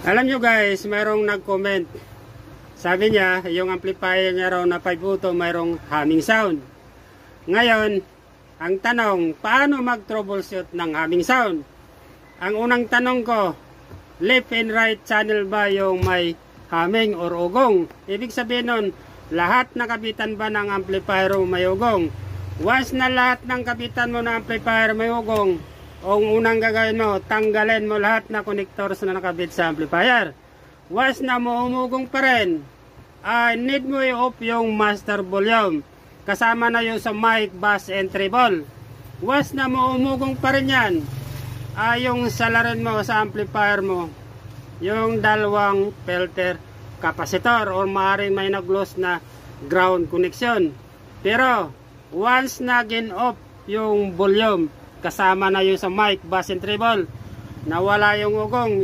Alam nyo guys, mayroong nag-comment. Sabi niya, yung amplifier niya raw na 5 auto mayroong humming sound. Ngayon, ang tanong, paano mag-troubleshoot ng humming sound? Ang unang tanong ko, left and right channel ba yung may humming or ugong? Ibig sabihin nun, lahat na kabitan ba ng amplifier may ugong? Once na lahat ng kabitan mo ng amplifier may ugong, ang unang gagawin mo, tanggalin mo lahat na connectors na nakabit sa amplifier. Once na umugong pa rin, need mo i-off yung master volume. Kasama na yung sa mic, bass, and treble. Once na umugong pa rin yan, yung salarin mo sa amplifier mo, yung dalawang filter capacitor or maaaring may nag-loss na ground connection. Pero, once na gin-off yung volume, kasama na yung sa mic, bass, and treble, nawala yung ugong,